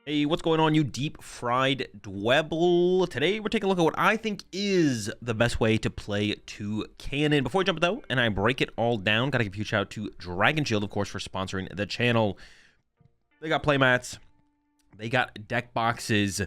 Hey, what's going on, you deep-fried dwebble? Today, we're taking a look at what I think is the best way to play Toucannon. Before we jump, though, and I break it all down, gotta give a huge shout out to Dragon Shield, of course, for sponsoring the channel. They got playmats, they got deck boxes,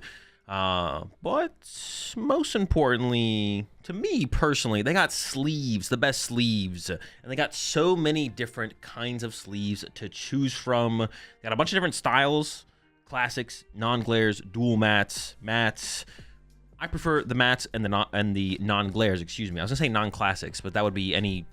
but most importantly, to me personally, they got sleeves, the best sleeves, and they got so many different kinds of sleeves to choose from. They got a bunch of different styles. Classics, non-glares, dual mats. I prefer the mats and the non-glares, excuse me. I was gonna say non-classics, but that would be any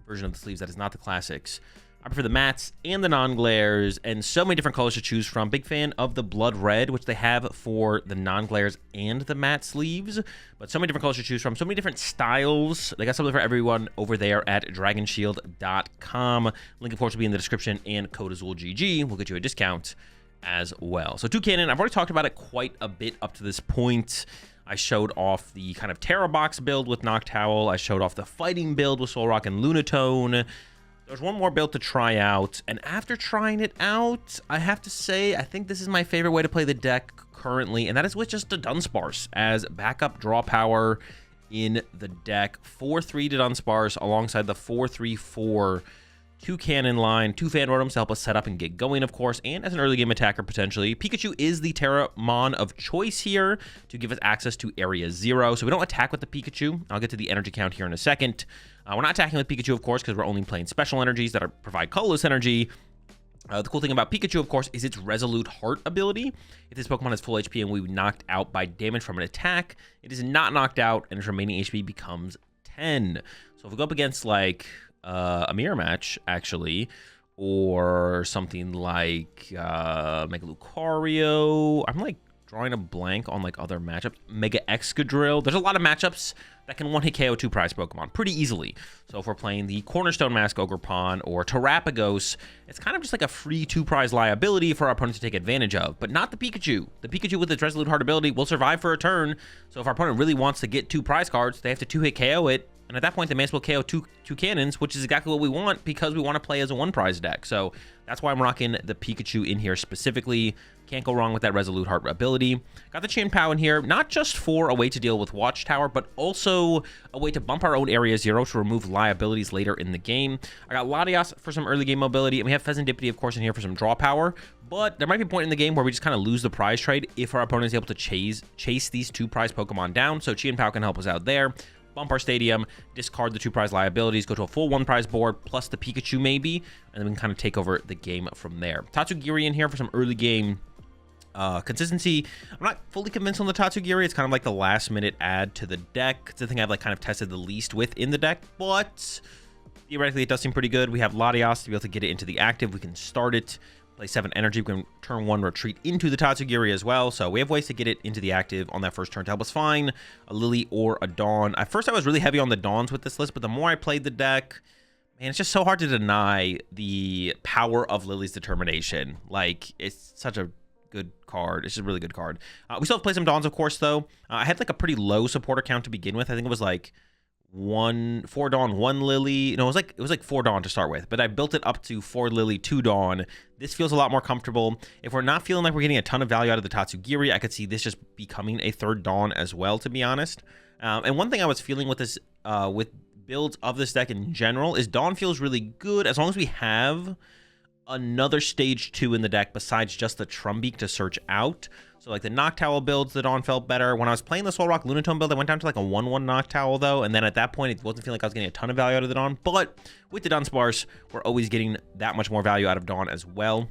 version of the sleeves that is not the classics. I prefer the mats and the non-glares, and so many different colors to choose from. Big fan of the blood red, which they have for the non-glares and the matte sleeves, but so many different colors to choose from, so many different styles. They got something for everyone over there at dragonshield.com. Link, of course, will be in the description, and code AzulGG will get you a discount as well. So Toucannon, I've already talked about it quite a bit up to this point. I showed off the kind of Terra Box build with Noctowl. I showed off the fighting build with Solrock and Lunatone. There's one more build to try out, and after trying it out, I have to say, I think this is my favorite way to play the deck currently, and that is with just the Dunsparce as backup draw power in the deck. 4-3 to Dunsparce alongside the 4-3-4 Toucannon line, 2 fan rotoms to help us set up and get going, of course, and as an early game attacker potentially. Pikachu is the Terramon of choice here to give us access to Area 0, so we don't attack with the Pikachu. I'll get to the energy count here in a second. We're not attacking with Pikachu, of course, because we're only playing special energies that provide colorless energy. The cool thing about Pikachu, of course, is its Resolute Heart ability. If this Pokemon is full HP and we knocked out by damage from an attack, it is not knocked out, and its remaining HP becomes 10. So if we go up against, like, a mirror match, actually, or something like Mega Lucario. I'm like drawing a blank on like other matchups. Mega Excadrill. There's a lot of matchups that can one-hit KO 2 prize Pokemon pretty easily. So if we're playing the Cornerstone Mask Ogerpon or Terrapagos, it's kind of just like a free 2 prize liability for our opponent to take advantage of, but not the Pikachu. The Pikachu with its Resolute Heart ability will survive for a turn. So if our opponent really wants to get 2 prize cards, they have to 2-hit KO it. And at that point, they may as well KO two cannons, which is exactly what we want because we want to play as a 1-prize deck. So that's why I'm rocking the Pikachu in here specifically. Can't go wrong with that Resolute Heart ability. Got the Chien-Pao in here, not just for a way to deal with Watchtower, but also a way to bump our own Area 0 to remove liabilities later in the game. I got Latias for some early game mobility, and we have Pheasantipity, of course, in here for some draw power. But there might be a point in the game where we just kind of lose the prize trade if our opponent is able to chase these 2 prize Pokemon down. So Chien-Pao can help us out there. Bump our stadium, discard the 2 prize liabilities, go to a full 1 prize board, plus the Pikachu maybe, and then we can kind of take over the game from there. Tatsugiri in here for some early game consistency. I'm not fully convinced on the Tatsugiri. It's kind of like the last minute add to the deck. It's the thing I've like kind of tested the least with in the deck, but theoretically it does seem pretty good. We have Latias to be able to get it into the active. We can start it. Play 7 energy. We can turn 1 retreat into the Tatsugiri as well. So we have ways to get it into the active on that first turn to help us find a Lily or a Dawn. At first, I was really heavy on the Dawns with this list, but the more I played the deck, man, it's just so hard to deny the power of Lily's Determination. Like, it's such a good card. It's just a really good card. We still have to play some Dawns, of course, though. I had like a pretty low supporter count to begin with. I think it was like 4 Dawn, 1 Lily. No, it was like 4 Dawn to start with, but I built it up to 4 Lily, 2 Dawn. This feels a lot more comfortable. If we're not feeling like we're getting a ton of value out of the Tatsugiri, I could see this just becoming a 3rd Dawn as well, to be honest. And one thing I was feeling with this, with builds of this deck in general, is Dawn feels really good as long as we have another stage 2 in the deck besides just the Trumbeak to search out. So like the Noctowl builds, the Dawn felt better. When I was playing the Solrock Lunatone build, I went down to like a 1-1 Noctowl though, and then at that point it wasn't feeling like I was getting a ton of value out of the Dawn. But with the Dunsparce, we're always getting that much more value out of Dawn as well.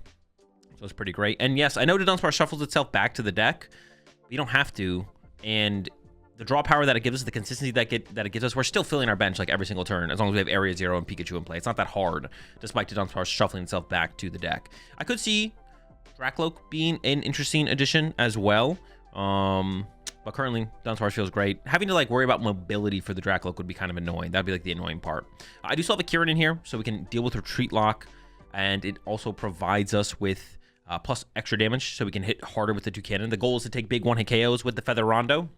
So it's pretty great. And yes, I know the Dunsparce shuffles itself back to the deck, but you don't have to. And the draw power that it gives us, the consistency that it gives us, we're still filling our bench like every single turn as long as we have Area 0 and Pikachu in play. It's not that hard, despite the Dunsparce shuffling itself back to the deck. I could see Dracloak being an interesting addition as well. But currently, Dunsparce feels great. Having to like worry about mobility for the Dracloak would be kind of annoying. That'd be like the annoying part. I do still have a Kieran in here, so we can deal with Retreat Lock, and it also provides us with plus extra damage, so we can hit harder with the Toucannon. The goal is to take big 1-hit KOs with the Feather Rondo.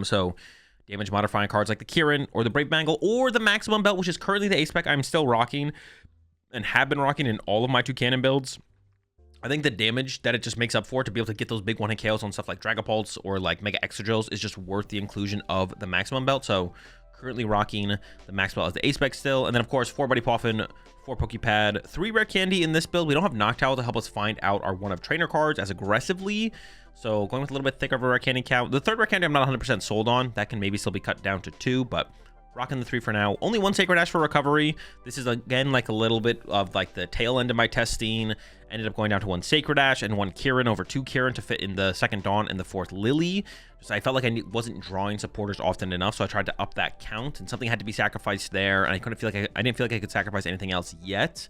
So damage modifying cards like the Kieran or the Brave Bangle or the Maximum Belt, which is currently the A-Spec I'm still rocking and have been rocking in all of my Toucannon builds. I think the damage that it just makes up for to be able to get those big one-hit KOs on stuff like Dragapults or like Mega Extra Drills is just worth the inclusion of the maximum belt. So currently rocking the max belt as the A-Spec still. And then, of course, 4 Buddy Poffin, 4 Pokepad, 3 Rare Candy in this build. We don't have Noctowl to help us find out our one of trainer cards as aggressively. So going with a little bit thicker of a Rare Candy count. The 3rd Rare Candy I'm not 100% sold on. That can maybe still be cut down to 2, but rocking the 3 for now. Only 1 Sacred Ash for recovery. This is, again, like a little bit of like the tail end of my testing. Ended up going down to 1 Sacred Ash and 1 Kieran over 2 Kieran to fit in the 2nd Dawn and the 4th Lily. Just I felt like I wasn't drawing supporters often enough, so I tried to up that count, and something had to be sacrificed there, and I didn't feel like I could sacrifice anything else yet.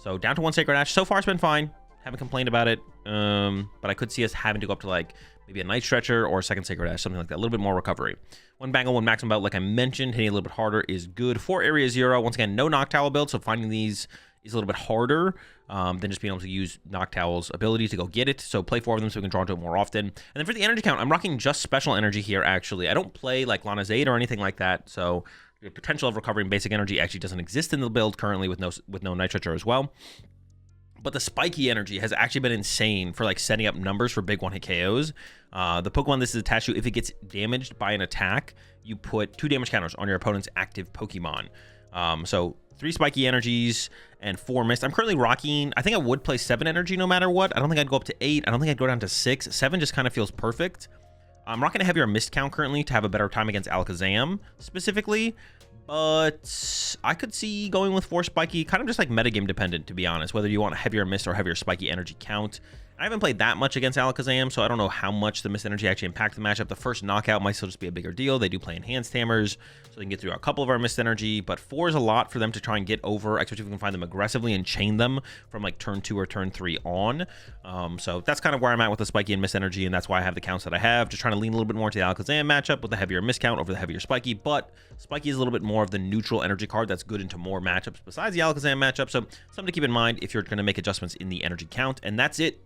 So down to 1 Sacred Ash. So far, it's been fine. Haven't complained about it, but I could see us having to go up to like maybe a Night Stretcher or a 2nd Sacred Ash, something like that. A little bit more recovery. 1 Bangle, 1 Maximum Belt, like I mentioned, hitting a little bit harder is good. 4 Area 0. Once again, no Noctowl build, so finding these is a little bit harder than just being able to use Noctowl's ability to go get it. So play 4 of them so we can draw into it more often. And then for the energy count, I'm rocking just special energy here, actually. I don't play like Lana Zade or anything like that, so the potential of recovering basic energy actually doesn't exist in the build currently with no Night Stretcher as well. But the spiky energy has actually been insane for like setting up numbers for big one-hit KOs. The Pokemon this is attached to, if it gets damaged by an attack, you put 2 damage counters on your opponent's active Pokemon. So 3 spiky energies and 4 mist. I'm currently rocking, I think I would play 7 energy no matter what. I don't think I'd go up to 8. I don't think I'd go down to 6. 7 just kind of feels perfect. I'm rocking a heavier mist count currently to have a better time against Alakazam specifically. But I could see going with 4 spiky, kind of just like metagame dependent, to be honest, whether you want a heavier mist or heavier spiky energy count. I haven't played that much against Alakazam, so I don't know how much the mist energy actually impacts the matchup. The first knockout might still just be a bigger deal. They do play enhanced hammers, so they can get through a couple of our mist energy, but 4 is a lot for them to try and get over, especially if we can find them aggressively and chain them from like turn 2 or turn 3 on. So that's kind of where I'm at with the spiky and mist energy, and that's why I have the counts that I have. Just trying to lean a little bit more to the Alakazam matchup with the heavier mist count over the heavier spiky, but spiky is a little bit more of the neutral energy card that's good into more matchups besides the Alakazam matchup, so something to keep in mind if you're going to make adjustments in the energy count. And that's it.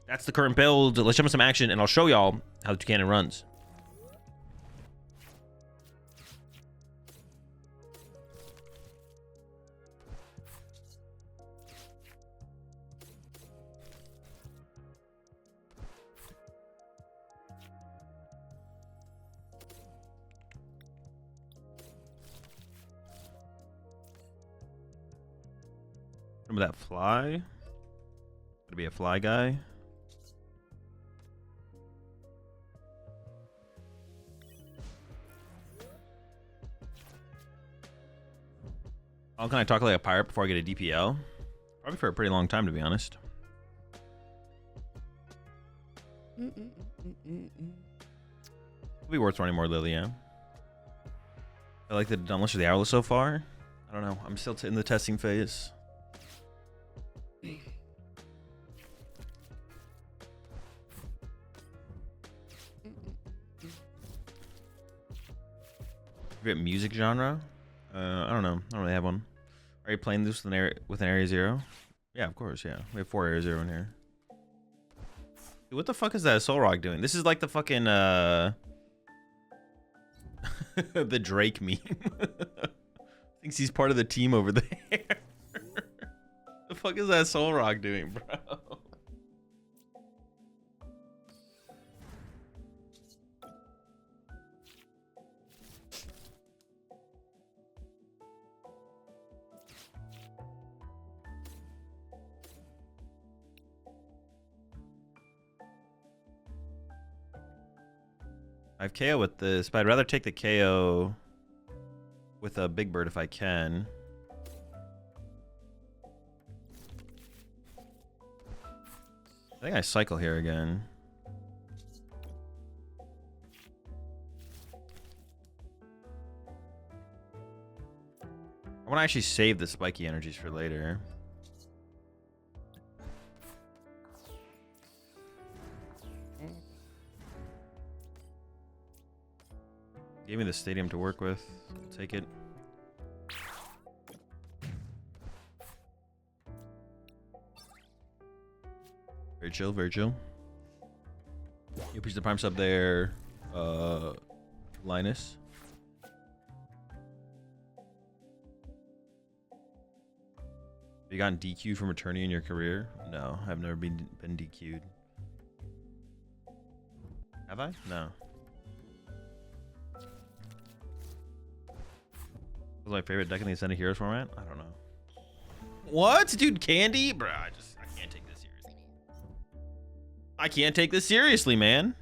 That's the current build. Let's jump into some action, and I'll show y'all how the Toucannon runs. Remember that fly? Gonna be a fly guy. How can I talk like a pirate before I get a DPL? Probably for a pretty long time, to be honest. It'll be worth running more Lily, yeah. I like the Dunless or the Owlet so far. I don't know. I'm still in the testing phase. Favorite music genre? I don't know. I don't really have one. Are you playing this with an Area 0? Yeah, of course, yeah. We have 4 Area 0 in here. Dude, what the fuck is that Solrock doing? This is like the fucking, the Drake meme. Thinks he's part of the team over there. The fuck is that Solrock doing, bro? I have KO with this, but I'd rather take the KO with a Big Bird if I can. I think I cycle here again. I want to actually save the spiky energies for later. Gave me the stadium to work with. I'll take it. Very chill, very chill. You push the prime sub there, Linus. You gotten DQ'd from attorney in your career? No, I've never been DQ'd. Have I? No. What's my favorite deck in the Ascended Heroes format? I don't know. What? Dude, Candy? Bruh, I can't take this seriously. I can't take this seriously, man.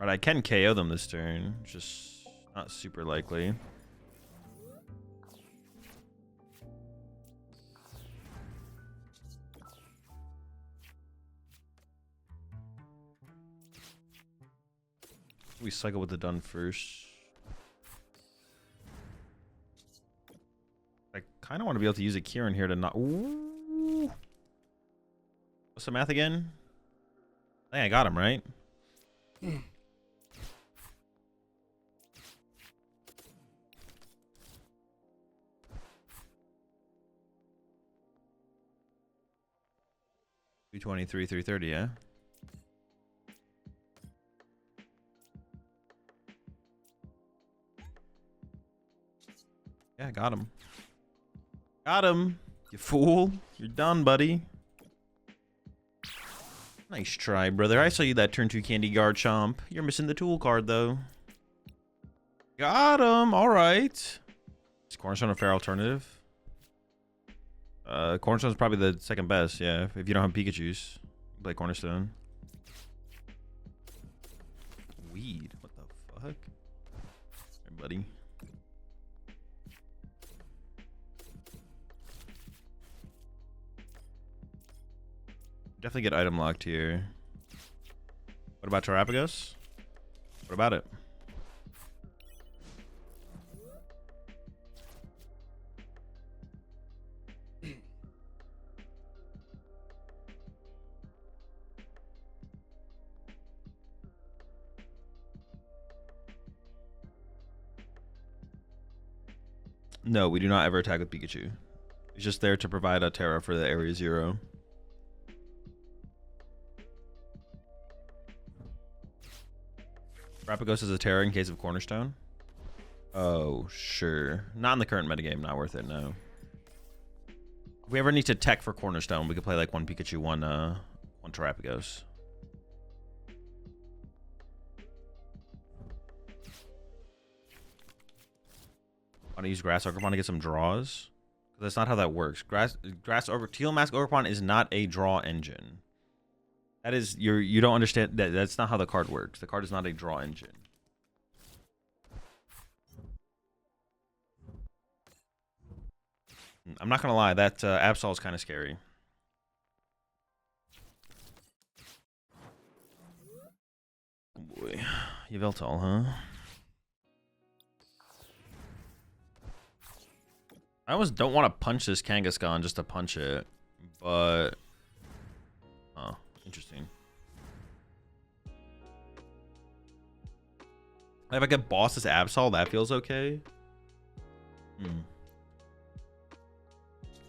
Alright, I can KO them this turn. Just not super likely. We cycle with the done first. I kind of want to be able to use a Kieran here to not. Ooh. What's the math again? I think I got him right. $223, $330, yeah. Yeah, got him. Got him. You fool. You're done, buddy. Nice try, brother. I saw you that turn 2 Candy Guard Chomp. You're missing the tool card, though. Got him. All right. Is Cornerstone a fair alternative? Cornerstone's probably the second best, yeah. If you don't have Pikachu's, play Cornerstone. Weed. What the fuck? Hey, buddy. Definitely get item locked here. What about Terrapagos? What about it? No, we do not ever attack with Pikachu. It's just there to provide a Terra for the Area 0. Terrapagos is a Terra in case of Cornerstone. Oh, sure. Not in the current metagame. Not worth it, no. If we ever need to tech for Cornerstone, we could play like one Pikachu, one Terrapagos. Want to use Grass Ogerpon to get some draws? That's not how that works. Teal Mask Ogerpon is not a draw engine. That is, you don't understand that. That's not how the card works. The card is not a draw engine. I'm not gonna lie, that Absol is kind of scary. Oh boy, Yveltal, huh? I almost don't want to punch this Kangaskhan just to punch it, but oh, interesting. If I could boss this Absol, that feels okay. I feel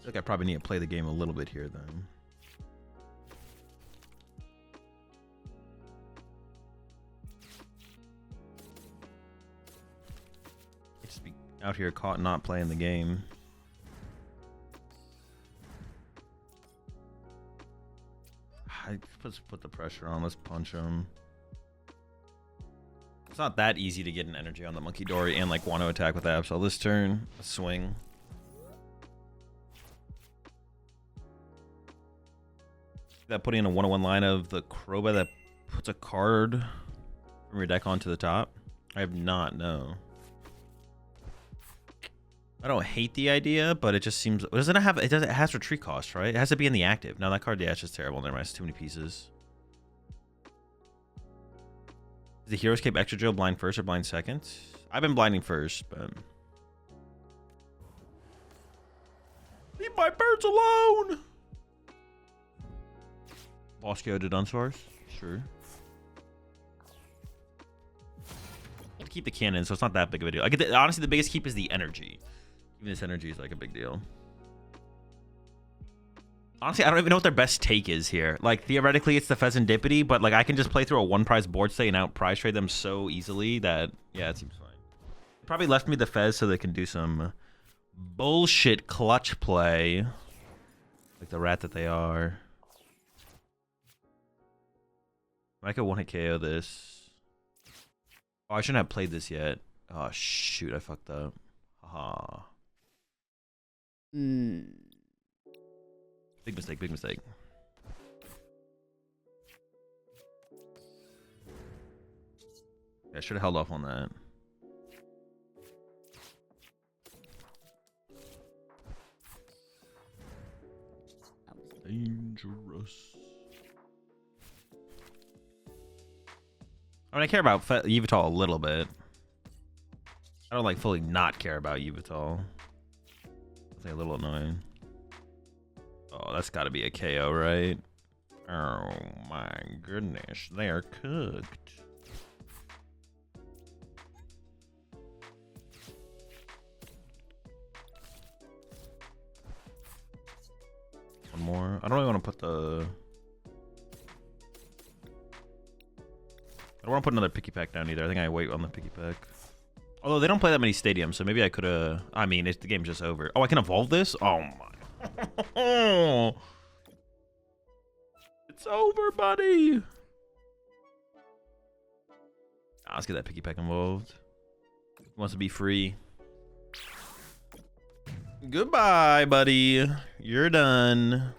like I probably need to play the game a little bit here then. Just be out here caught not playing the game. Let's put the pressure on. Let's punch him. It's not that easy to get an energy on the Monkey Dory and like want to attack with Absol this turn. A swing. That putting in a 1-on-1 line of the Crobat that puts a card from your deck onto the top. I have not, no. I don't hate the idea, but it just seems. Doesn't it have? It has retreat cost, right? It has to be in the active. No, that card, yeah, it's just terrible. Never mind, it's too many pieces. Is the Heroes Cape Extra Drill blind first or blind second? I've been blinding first, but leave my birds alone. Boskio to Dunsparce? Sure. I keep the cannon, so it's not that big of a deal. I get honestly, the biggest keep is the energy. Even this energy is like a big deal. Honestly, I don't even know what their best take is here. Like, theoretically, it's the Pheasantipity, but like I can just play through a one prize board state and out prize trade them so easily that, yeah, it seems fine. probably left me the Fez so they can do some bullshit clutch play. Like the rat that they are. I could one-hit KO this. Oh, I shouldn't have played this yet. Oh, shoot. I fucked up. Haha. Big mistake, big mistake. Yeah, I should have held off on that. Dangerous. I mean, I care about Yveltal a little bit. I don't like fully not care about Yveltal. It's like a little annoying. Oh, that's got to be a KO, right? Oh my goodness, they're cooked. One more. I don't really want to put the... I don't want to put another picky pack down either. I think I wait on the picky pack. Although they don't play that many stadiums, so maybe I could have... I mean, the game's just over. Oh, I can evolve this? Oh my... It's over, buddy! Let's get that picky pack involved. He wants to be free. Goodbye, buddy. You're done.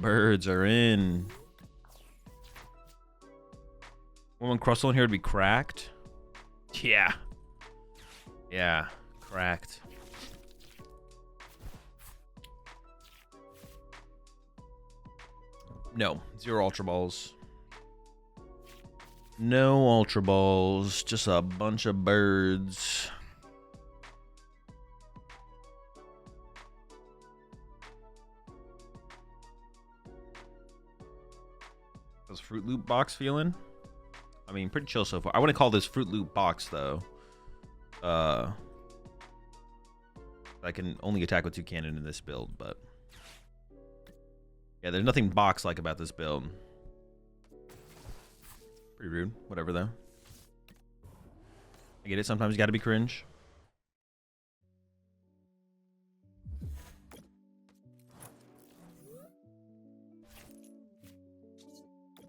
Birds are in. One Crustle in here would be cracked. Yeah. Yeah, cracked. No, 0 Ultra Balls. No Ultra Balls, just a bunch of birds. How's Fruit Loop box feeling? I mean, pretty chill so far. I wouldn't call this Fruit Loop box, though. I can only attack with Toucannon in this build, but... yeah, there's nothing box-like about this build. Pretty rude. Whatever, though. I get it. Sometimes you gotta be cringe.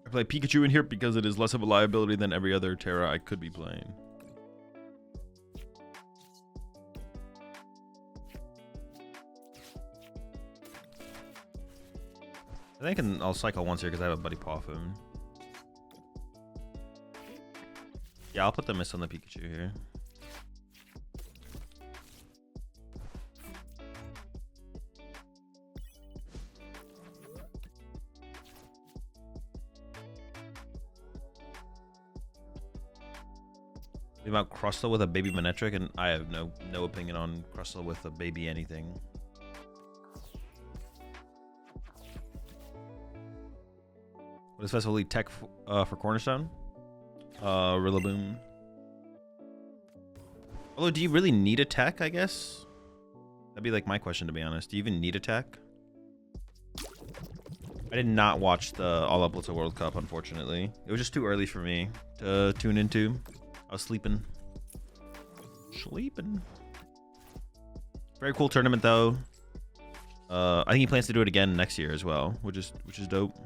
I play Pikachu in here because it is less of a liability than every other Terra I could be playing. I think I'll cycle once here because I have a Buddy Poffin. Yeah, I'll put the Mist on the Pikachu here. About Crustle with a baby Manectric, and I have no opinion on Crustle with a baby anything. What is Festival League Tech for Cornerstone? Rillaboom. Although, do you really need a tech, I guess? That'd be like my question, to be honest. Do you even need a tech? I did not watch the All Out Blitzer World Cup, unfortunately. It was just too early for me to tune into. I was sleeping. Very cool tournament, though. I think he plans to do it again next year as well, which is dope.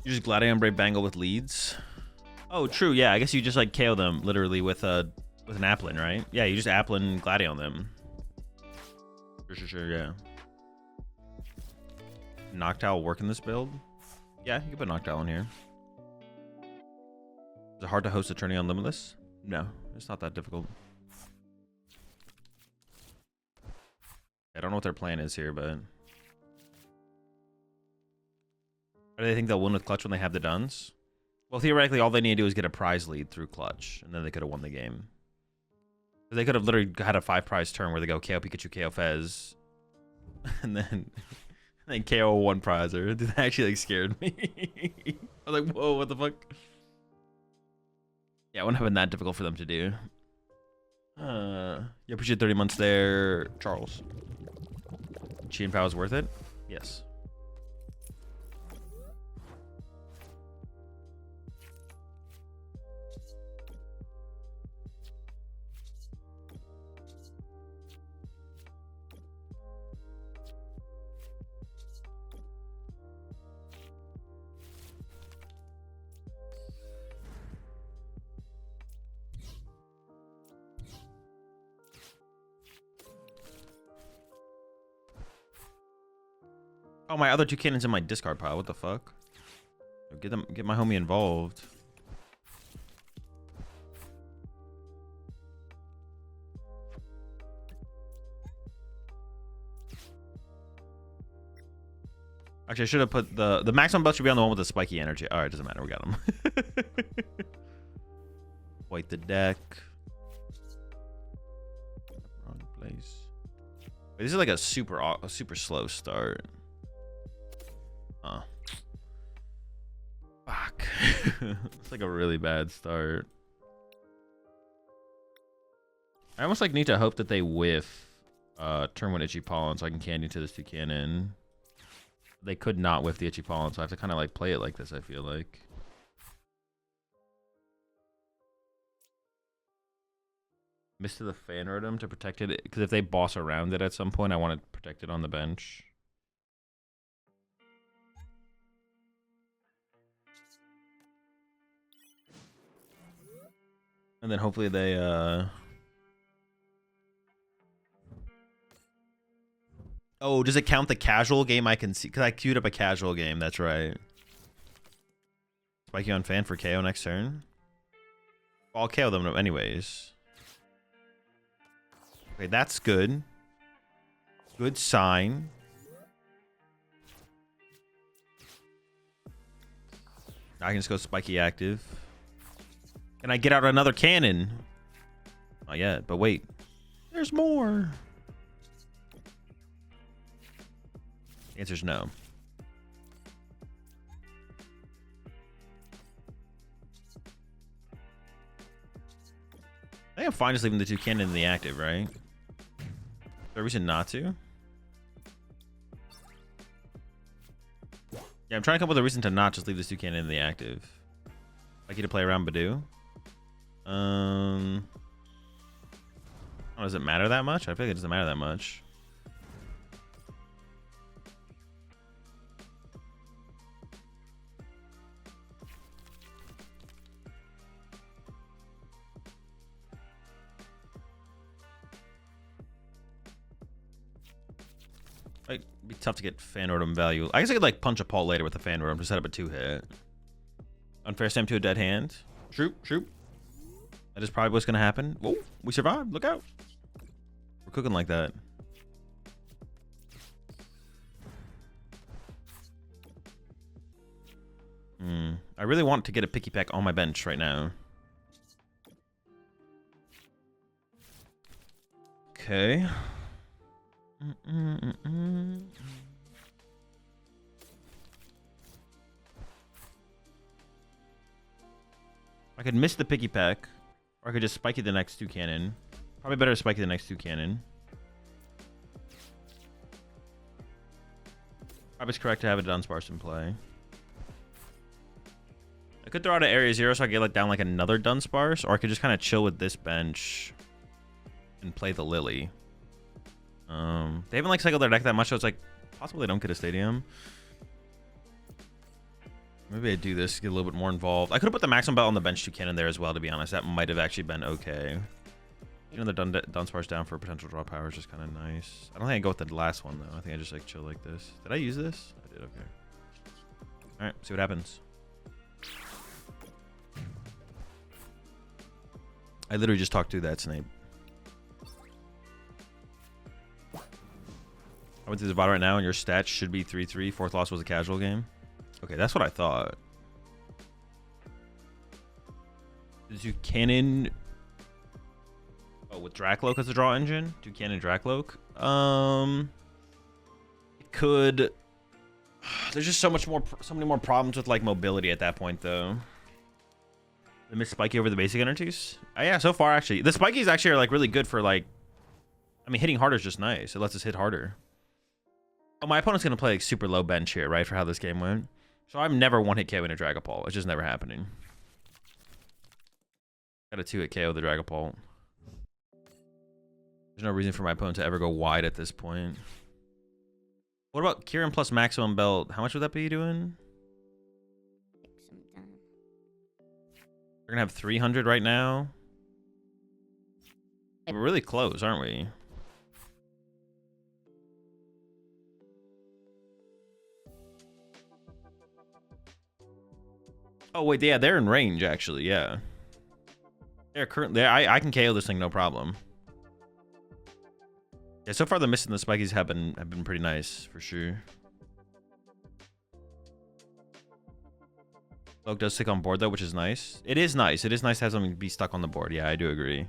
You just Gladion Brave Bangle with leads. Oh, true. Yeah, I guess you just like KO them literally with an Applin, right? Yeah, you just Applin Gladion them. Sure, yeah. Noctowl work in this build? Yeah, you can put Noctowl in here. Is it hard to host a tourney on Limitless? No, it's not that difficult. I don't know what their plan is here, but... Or do they think they'll win with Clutch when they have the Duns? Well, theoretically, all they need to do is get a prize lead through Clutch, and then they could have won the game. They could have literally had a 5-prize turn where they go KO Pikachu, KO Fez, and then And KO one prizer. That actually like scared me. I was like, whoa, what the fuck? Yeah, it wouldn't have been that difficult for them to do. Yeah, appreciate 30 months there, Charles. Chi and Pow is worth it? Yes. Oh, my other two cannons in my discard pile. What the fuck? Get my homie involved. Actually, I should have put the maximum buff should be on the one with the spiky energy. All right, doesn't matter. We got him. Wipe the deck. Wrong place. Wait, this is like a super slow start. Oh. Fuck. It's like a really bad start. I almost like need to hope that they whiff turn one Itchy Pollen so I can candy to this Toucannon. They could not whiff the Itchy Pollen, so I have to kind of like play it like this, I feel like. Miss to the Fan Rotom to protect it, because if they boss around it at some point, I want to protect it on the bench. And then hopefully they Oh, does it count the casual game I can see? Because I queued up a casual game, that's right. Spike you on Fan for KO next turn. I'll KO them anyways. Okay, that's good. Good sign. I can just go spiky active. Can I get out another cannon? Not yet, but wait. There's more. The answer's no. I think I'm fine just leaving the Toucannon in the active, right? Is there a reason not to? Yeah, I'm trying to come up with a reason to not just leave this Toucannon in the active. Like you to play around Badoo. Oh, does it matter that much? I feel like it doesn't matter that much. Like, it'd be tough to get Fan Rotom value. I guess I could like punch a Paul later with the Fan Rotom to set up a 2-hit. Unfair stamp to a dead hand. Shoot, shoot. That is probably what's gonna happen. Whoa, we survived. Look out. We're cooking like that. I really want to get a Picky Peck on my bench right now. Okay. I could miss the Picky Peck, or I could just spiky the next Toucannon. Probably better to spiky the next Toucannon. Probably correct to have a Dunsparce in play. I could throw out an Area 0 so I get like down like another Dunsparce, or I could just kind of chill with this bench and play the Lily. They haven't like cycled their deck that much, so it's like possible they don't get a Stadium. Maybe I do this, get a little bit more involved. I could have put the maximum belt on the bench Toucannon there as well, to be honest. That might have actually been okay. You know, the Dunsparce down for potential draw power is just kind of nice. I don't think I go with the last one, though. I think I just like chill like this. Did I use this? I did, okay. All right, see what happens. I literally just talked to that Snape. I went through the bot right now, and your stats should be 3-3. Fourth loss was a casual game. Okay, that's what I thought. Toucannon. Oh, with Dracloak as a draw engine? Toucannon Dracloak? It could There's just so many more problems with like mobility at that point, though. The miss spiky over the basic energies. Yeah, so far actually, the spikies actually are like really good for like. I mean, hitting harder is just nice. It lets us hit harder. Oh, my opponent's gonna play like super low bench here, right? For how this game went. So I'm never one-hit KOing a Dragapult. It's just never happening. Got a 2-hit KO the Dragapult. There's no reason for my opponent to ever go wide at this point. What about Kieran plus maximum belt? How much would that be doing? We're gonna have 300 right now. We're really close, aren't we? Oh wait, yeah, they're in range actually. Yeah, they're currently. I can KO this thing no problem. Yeah, so far the miss and the spikies have been pretty nice for sure. Cloak does stick on board though, which is nice. It is nice. It is nice to have something be stuck on the board. Yeah, I do agree.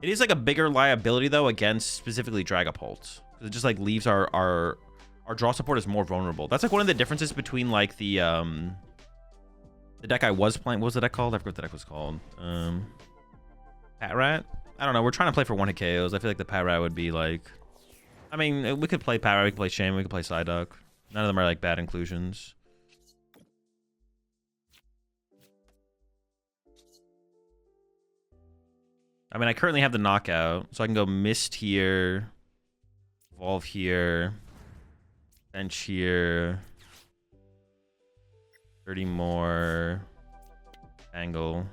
It is like a bigger liability though against specifically Dragapult. It just like leaves our draw support is more vulnerable. That's like one of the differences between like the deck I was playing. What was the deck called? I forgot what the deck was called. Pat Rat? I don't know. We're trying to play for 1-hit KOs. I feel like the Pat Rat would be like... I mean, we could play Pat Rat, we could play Shame, we could play Psyduck. None of them are like bad inclusions. I mean, I currently have the knockout, so I can go Mist here, Evolve here, Bench here, 30 more, Angle.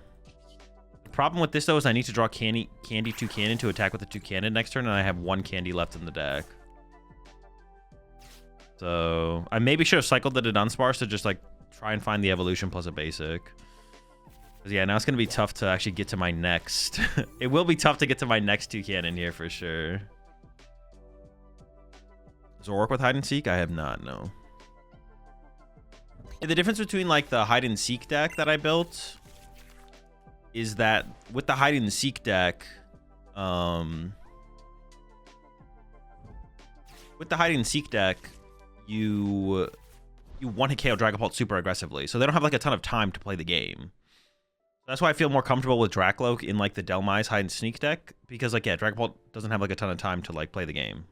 The problem with this though is I need to draw Candy Toucannon to attack with the Toucannon next turn, and I have 1 candy left in the deck. So I maybe should have cycled the Dunsparce to just like try and find the evolution plus a basic. Yeah, now it's gonna be tough to actually get to my next. It will be tough to get to my next Toucannon here for sure. Does it work with hide and seek? I have not, no. Yeah, the difference between like the hide and seek deck that I built is that with the hide and seek deck, you 1-hit KO Dragapult super aggressively, so they don't have like a ton of time to play the game. That's why I feel more comfortable with Dracloak in like the Delmise hide and sneak deck, because like yeah, Dragapult doesn't have like a ton of time to like play the game.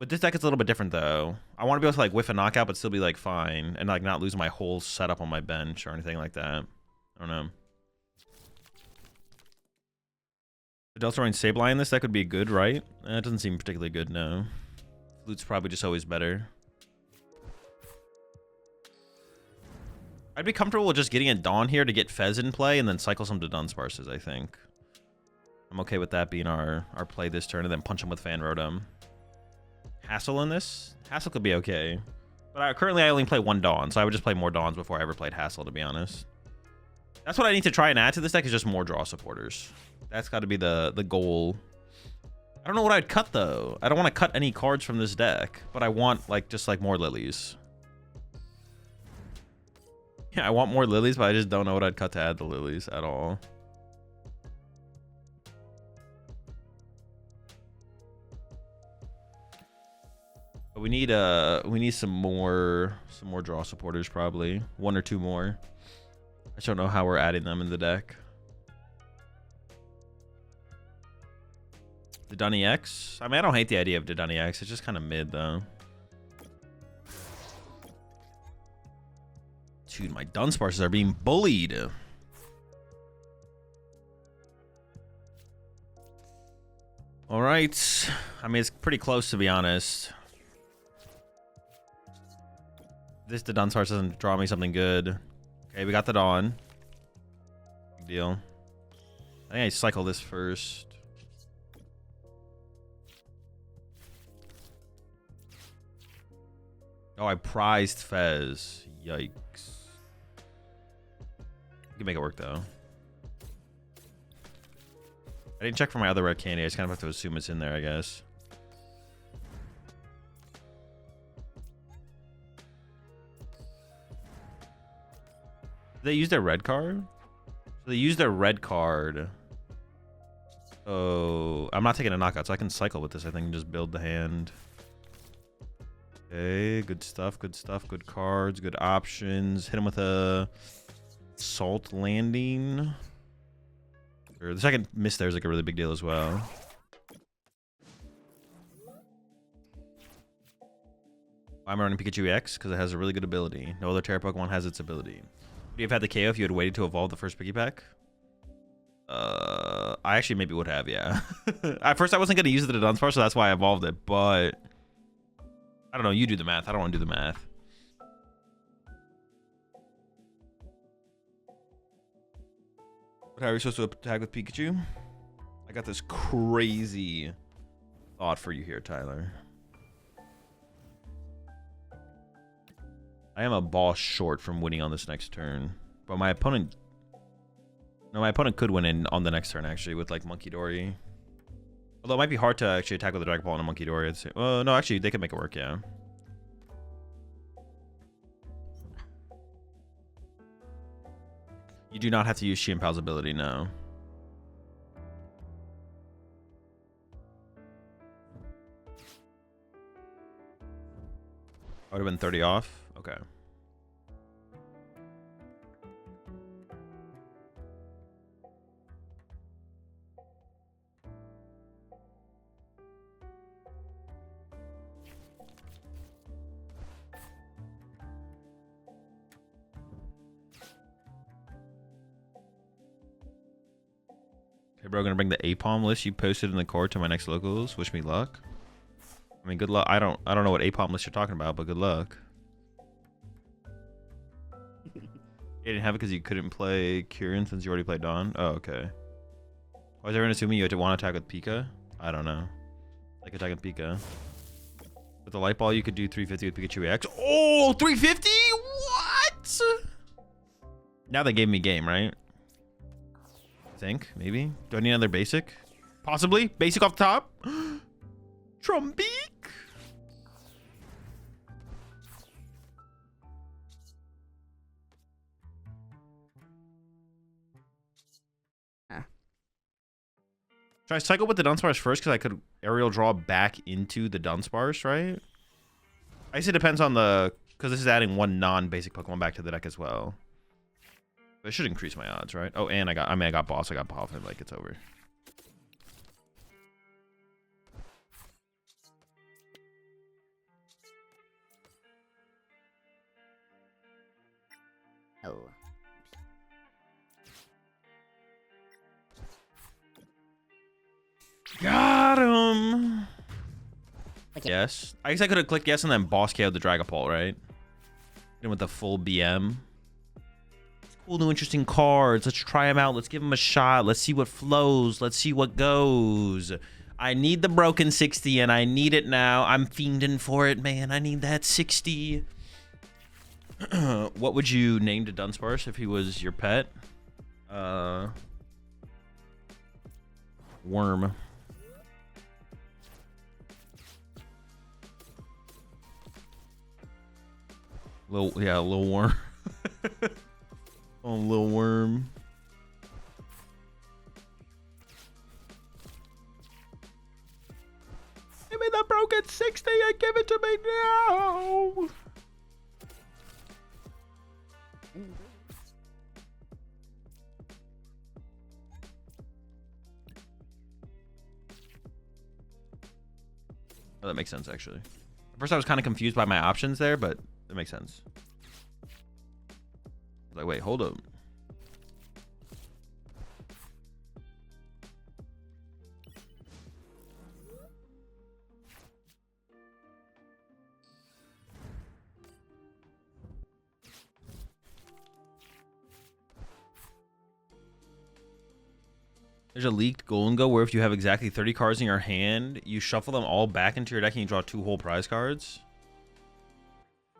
But this deck is a little bit different though. I want to be able to like whiff a knockout but still be like fine and like not lose my whole setup on my bench or anything like that. I don't know. The Deltarune Sableye in this deck would be good, right? It doesn't seem particularly good, no. Flute's probably just always better. I'd be comfortable with just getting a Dawn here to get Fez in play and then cycle some to Dunsparces, I think. I'm okay with that being our play this turn, and then punch him with Fan Rotom. Hassle in this? Hassle could be okay. But currently I only play 1 Dawn, so I would just play more Dawns before I ever played Hassle, to be honest. That's what I need to try and add to this deck, is just more draw supporters. That's got to be the goal. I don't know what I'd cut, though. I don't want to cut any cards from this deck, but I want like just like more Lilies. Yeah, I want more Lilies, but I just don't know what I'd cut to add the Lilies at all. But we need some more draw supporters, probably 1 or 2 more. I just don't know how we're adding them in the deck. The Dunny X. I mean, I don't hate the idea of the Dunny X. It's just kind of mid though. Dude, my Dunsparces are being bullied. All right. I mean, it's pretty close, to be honest. This the Dunsparce doesn't draw me something good. Okay, we got the Dawn. Big deal. I think I cycle this first. Oh, I prized Fez. Yikes. You can make it work, though. I didn't check for my other red candy. I just kind of have to assume it's in there, I guess. Did they use their red card? So they used their red card. Oh, I'm not taking a knockout, so I can cycle with this, I think, and just build the hand. Okay, good stuff, good stuff, good cards, good options. Hit him with a Salt Landing. Or the second miss there is like a really big deal as well. Why am I running Pikachu X? Because it has a really good ability. No other Terra Pokemon has its ability. Would you have had the KO if you had waited to evolve the first Piggy Pack? I actually maybe would have, yeah. At first I wasn't going to use it at Dunsparce, so that's why I evolved it, but I don't know, you do the math. I don't want to do the math. But how are we supposed to attack with Pikachu? I got this crazy thought for you here, Tyler. I am a boss short from winning on this next turn, but my opponent... No, my opponent could win in on the next turn, actually, with, like, Monkey Dory. Although it might be hard to actually attack with a Dragon Ball and a Monkey Dory. Well, no, actually, they could make it work, yeah. You do not have to use Xianpao's ability, no. I would have been 30 off? Okay. Okay, bro, gonna bring the APOM list you posted in the core to my next locals. Wish me luck. I mean, good luck. I don't know what APOM list you're talking about, but good luck. You didn't have it because you couldn't play Kyurem since you already played Dawn? Oh, okay. Why is everyone assuming you had to want to attack with Pika? I don't know. Like attack with Pika. With the Light Ball, you could do 350 with Pikachu X. Oh, 350? What? Now they gave me game, right? I think, maybe. Do I need another basic? Possibly. Basic off the top. Trumbeak. Should I cycle with the Dunsparce first because I could aerial draw back into the Dunsparce, right? I guess it depends on the... Because this is adding one non-basic Pokemon back to the deck as well. But it should increase my odds, right? Oh, and I got boss. I got Paw and like it's over. Oh. Got him. Okay. Yes. I guess I could have clicked yes and then boss KO'd the Dragapult, right? And with the full BM. It's cool, new interesting cards. Let's try them out. Let's give them a shot. Let's see what flows. Let's see what goes. I need the broken 60 and I need it now. I'm fiending for it, man. I need that 60. What would you name to Dunsparce if he was your pet? Worm. Little worm. Oh, little worm. Give me the broken 60 and give it to me now. Oh, that makes sense, actually. At first, I was kind of confused by my options there, but it makes sense. I was like, wait, hold up. There's a leaked Golden Go where if you have exactly 30 cards in your hand, you shuffle them all back into your deck and you draw 2 whole prize cards.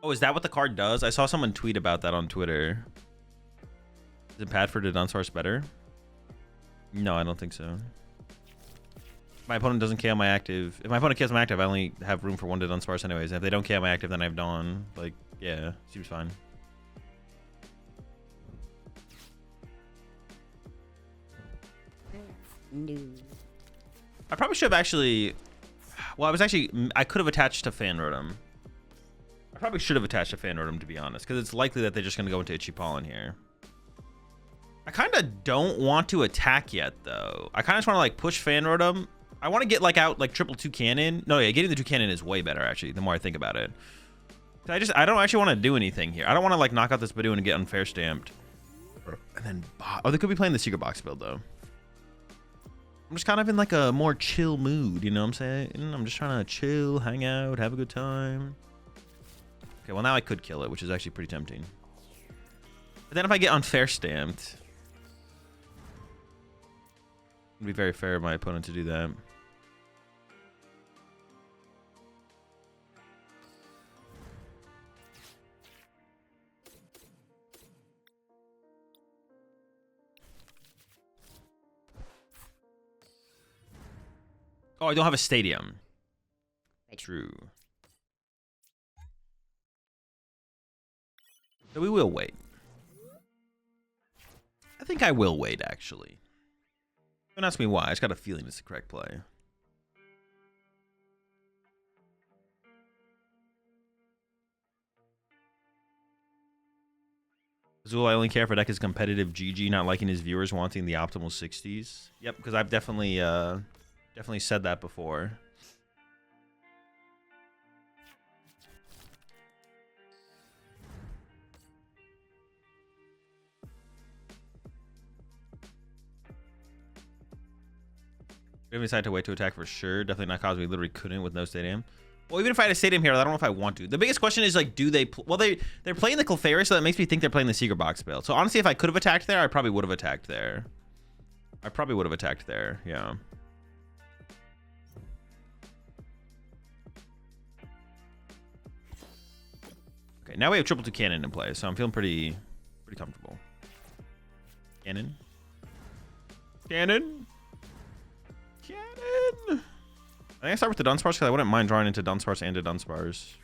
Oh, is that what the card does? I saw someone tweet about that on Twitter. Is it pad for the Dunsparce better? No, I don't think so. My opponent doesn't KO my active. If my opponent kills my active, I only have room for 1 to Dunsparce anyways. And if they don't KO my active, then I have Dawn. Like, yeah, seems fine. No. I probably should have actually... Well, I could have attached to Fan Rotom. probably should have attached a fan rotom, to be honest, because it's likely that they're just going to go into Itchy Pollen here. I kind of don't want to attack yet, though. I kind of just want to, like, push fan rotom. I want to get, like, out, like, triple Toucannon. No, yeah, getting the Toucannon is way better, actually, the more I think about it. I don't actually want to do anything here. I don't want to, like, knock out this Badoo and get unfair stamped. And then, oh, they could be playing the Secret Box build, though. I'm just kind of in, like, a more chill mood, you know what I'm saying? I'm just trying to chill, hang out, have a good time. Okay, well, now I could kill it, which is actually pretty tempting. But then if I get unfair stamped, it'd be very fair of my opponent to do that. Oh, I don't have a stadium. True. So we will wait. I think I will wait, actually. Don't ask me why. I just got a feeling it's the correct play. Azul, I only care if a deck is competitive. GG, not liking his viewers wanting the optimal 60s. Yep, because I've definitely said that before. We haven't decided to wait to attack for sure. Definitely not cause we literally couldn't with no stadium. Well, even if I had a stadium here, I don't know if I want to. The biggest question is, like, do they... Well, they're playing the Clefairy, so that makes me think they're playing the Secret Box build. So, honestly, if I could have attacked there, I probably would have attacked there. Yeah. Okay, now we have triple Toucannon in play, so I'm feeling pretty comfortable. Cannon. I think I start with the Dunsparce because I wouldn't mind drawing into Dunsparce and a Dunsparce.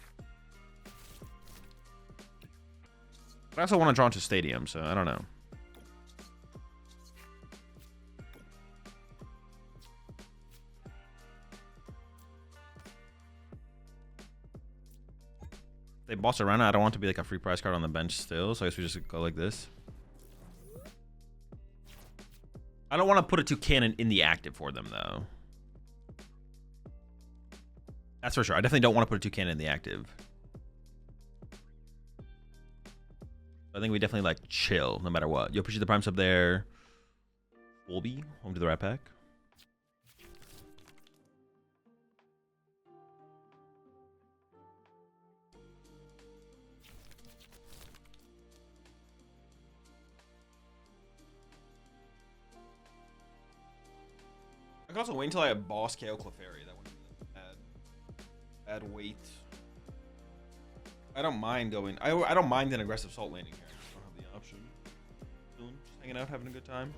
But I also want to draw into Stadium, so I don't know. If they boss around, I don't want to be like a free prize card on the bench still, so I guess we just go like this. I don't want to put a Toucannon in the active for them, though. That's for sure. I definitely don't want to put a Toucannon in the active. I think we definitely, like, chill no matter what. Yo, appreciate the prime sub there. Wolby, home to the Rat Pack. I can also wait until I have Boss KO Clefairy. That wouldn't be bad weight. I don't mind going. I don't mind an aggressive salt landing here. I just don't have the option. Just hanging out, having a good time.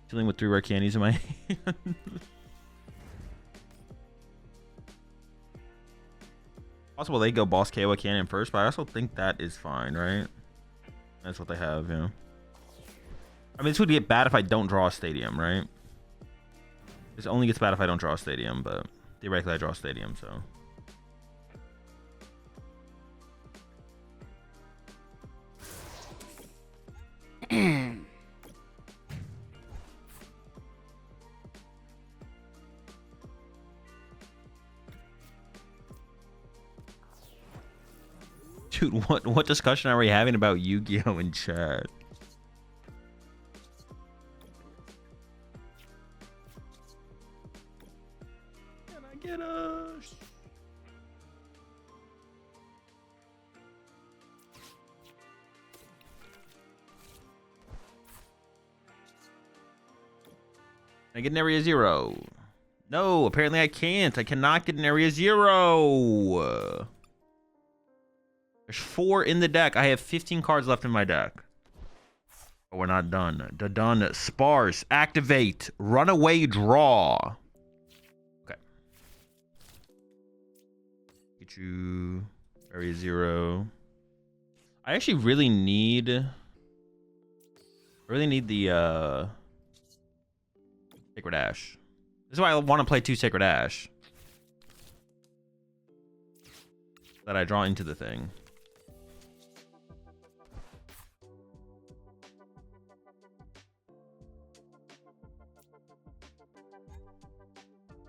Chilling with 3 rare candies in my hand. Possible they go Boss KO Cannon first, but I also think that is fine, right? That's what they have, yeah. I mean, this would get bad if I don't draw a stadium, right? This only gets bad if I don't draw a stadium, but theoretically I draw a stadium, so. Dude, what discussion are we having about Yu-Gi-Oh in chat? Can I get us? Can I get an area 0? No, apparently I can't. I cannot get an area 0. There's 4 in the deck. I have 15 cards left in my deck. But we're not done. Done. Sparse. Activate. Runaway draw. Okay. Get you area 0. I actually really need the Sacred Ash. This is why I want to play 2 Sacred Ash. that I draw into the thing.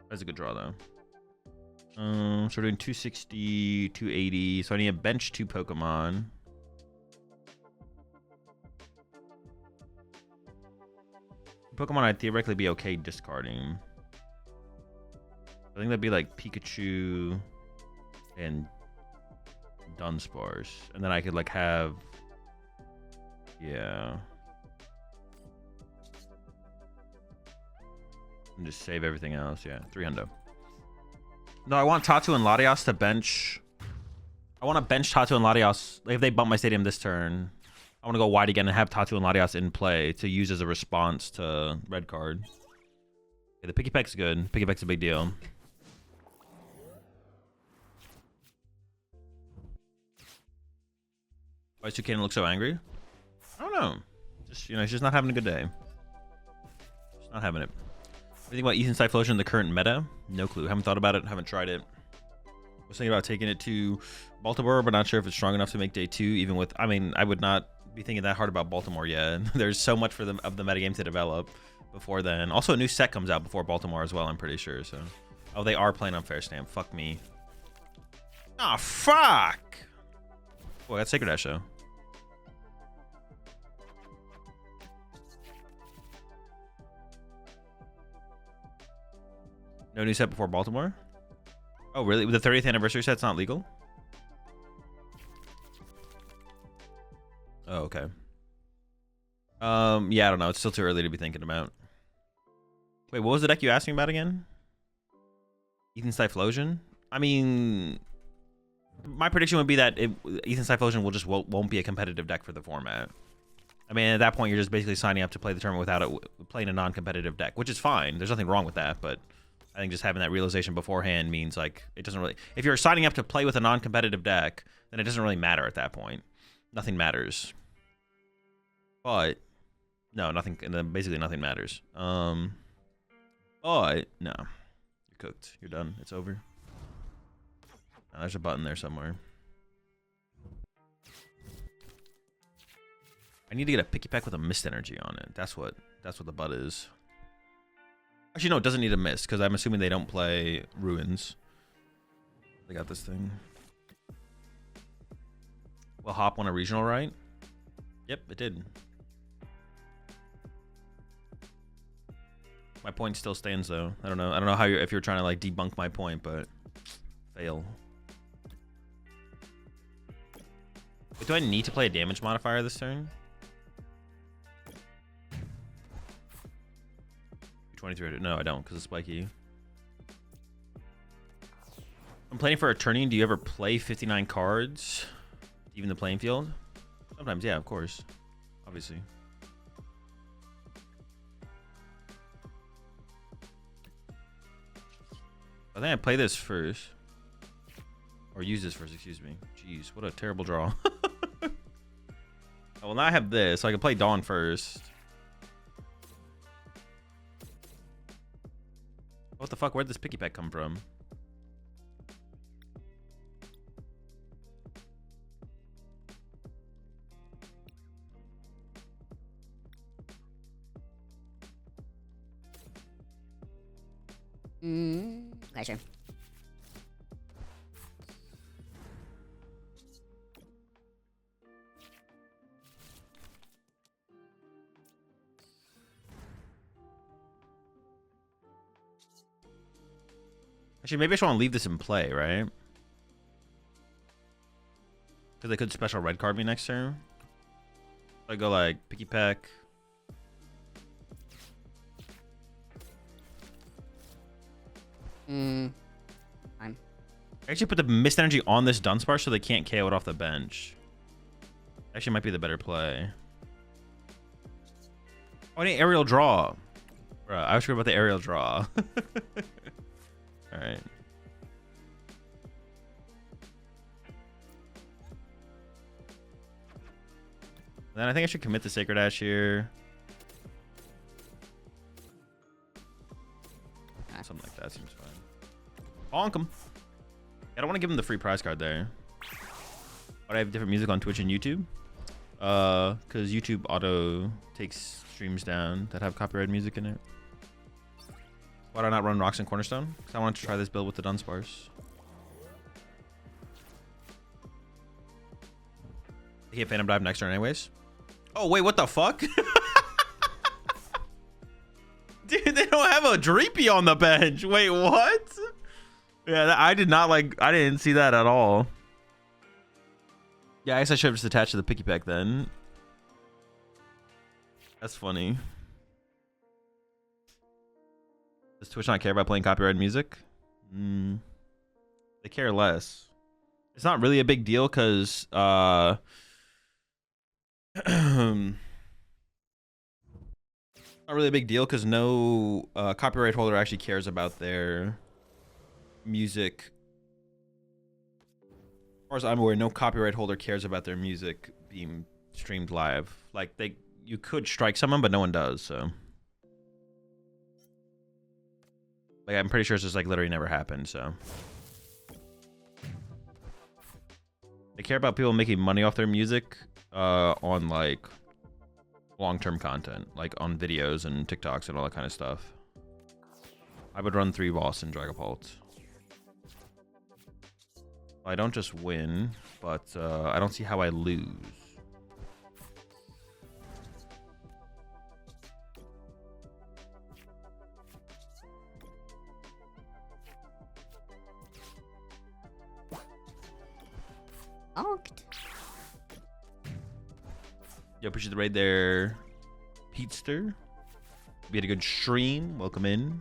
That's a good draw, though. So we're doing 260, 280. So I need to bench 2 Pokemon. Pokemon I'd theoretically be okay discarding. I think that'd be like Pikachu and Dunsparce. And then I could like have... Yeah. And just save everything else. Yeah, 300. No, I want Tatu and Latios to bench. I want to bench Tatu and Latios. Like if they bump my stadium this turn, I want to go wide again and have Tatu and Latios in play to use as a response to red card. Okay, the Picky Peck's good. Picky Peck's a big deal. Why does Toucannon look so angry? I don't know. Just, you know, he's just not having a good day. Just not having it. What do you think about Ethan's Typhlosion in the current meta? No clue. Haven't thought about it. Haven't tried it. I was thinking about taking it to Baltimore, but not sure if it's strong enough to make day 2, even with... I mean, I would not be thinking that hard about Baltimore yet. There's so much for them of the metagame to develop before then. Also, a new set comes out before Baltimore as well, I'm pretty sure. So, oh, they are playing on Fair Stamp. Fuck me. Oh, fuck! Boy, that's Sacred Ash, though. No new set before Baltimore? Oh, really? The 30th anniversary set's not legal? Oh, okay. Yeah, I don't know. It's still too early to be thinking about. Wait, what was the deck you asked me about again? Ethan's Typhlosion? I mean, my prediction would be that Ethan's Typhlosion will just won't be a competitive deck for the format. I mean, at that point, you're just basically signing up to play the tournament without it playing a non-competitive deck, which is fine. There's nothing wrong with that, but I think just having that realization beforehand means like it doesn't really... If you're signing up to play with a non-competitive deck, then it doesn't really matter at that point. Nothing matters. But no, nothing. Basically, nothing matters. But no, you're cooked. You're done. It's over. Oh, there's a button there somewhere. I need to get a Picky Peck with a Mist Energy on it. That's what the butt is. Actually, no, it doesn't need a Mist, because I'm assuming they don't play Ruins. They got this thing. Will Hop won a regional, right? Yep, it did. My point still stands, though. I don't know how if you're trying to like debunk my point, but fail. Wait, do I need to play a damage modifier this turn? 23. No, I don't, because it's spiky. I'm planning for a turning. Do you ever play 59 cards? Even the playing field? Sometimes, yeah, of course. Obviously. I think I play this first. Or use this first, excuse me. Jeez, what a terrible draw. Oh, well, now I have this, so I can play Dawn first. What the fuck? Where'd this Picky Peck come from? Okay, sure. Actually, maybe I just want to leave this in play, right? Because they could special red card me next turn. So I go like Picky Peck. Fine. I actually put the Mist Energy on this Dunsparce so they can't KO it off the bench. Actually, might be the better play. Oh, I need aerial draw. Bruh, I was sure about the aerial draw. All right. Then I think I should commit the Sacred Ash here. Something like that seems fine. Bonk him. I don't want to give him the free prize card there. Why do I have different music on Twitch and YouTube? Because YouTube auto takes streams down that have copyrighted music in it. Why do I not run Rocks and Cornerstone? Because I wanted to try this build with the Dunsparce. He hit Phantom Dive next turn anyways. Oh, wait, what the fuck? Dude, they don't have a Dreepy on the bench. Wait, what? Yeah, I didn't see that at all. Yeah, I guess I should have just attached to the picky pack then. That's funny. Does Twitch not care about playing copyrighted music? They care less. It's not really a big deal because not really a big deal because no copyright holder actually cares about their music. As far as I'm aware, no copyright holder cares about their music being streamed live. Like you could strike someone, but no one does. So, like, I'm pretty sure it's just like literally never happened. So, they care about people making money off their music on like long-term content, like on videos and TikToks and all that kind of stuff. I would run 3 boss and Dragapult. I don't just win, but I don't see how I lose. Onked. Yo, appreciate the raid there, Petester. We had a good stream. Welcome in.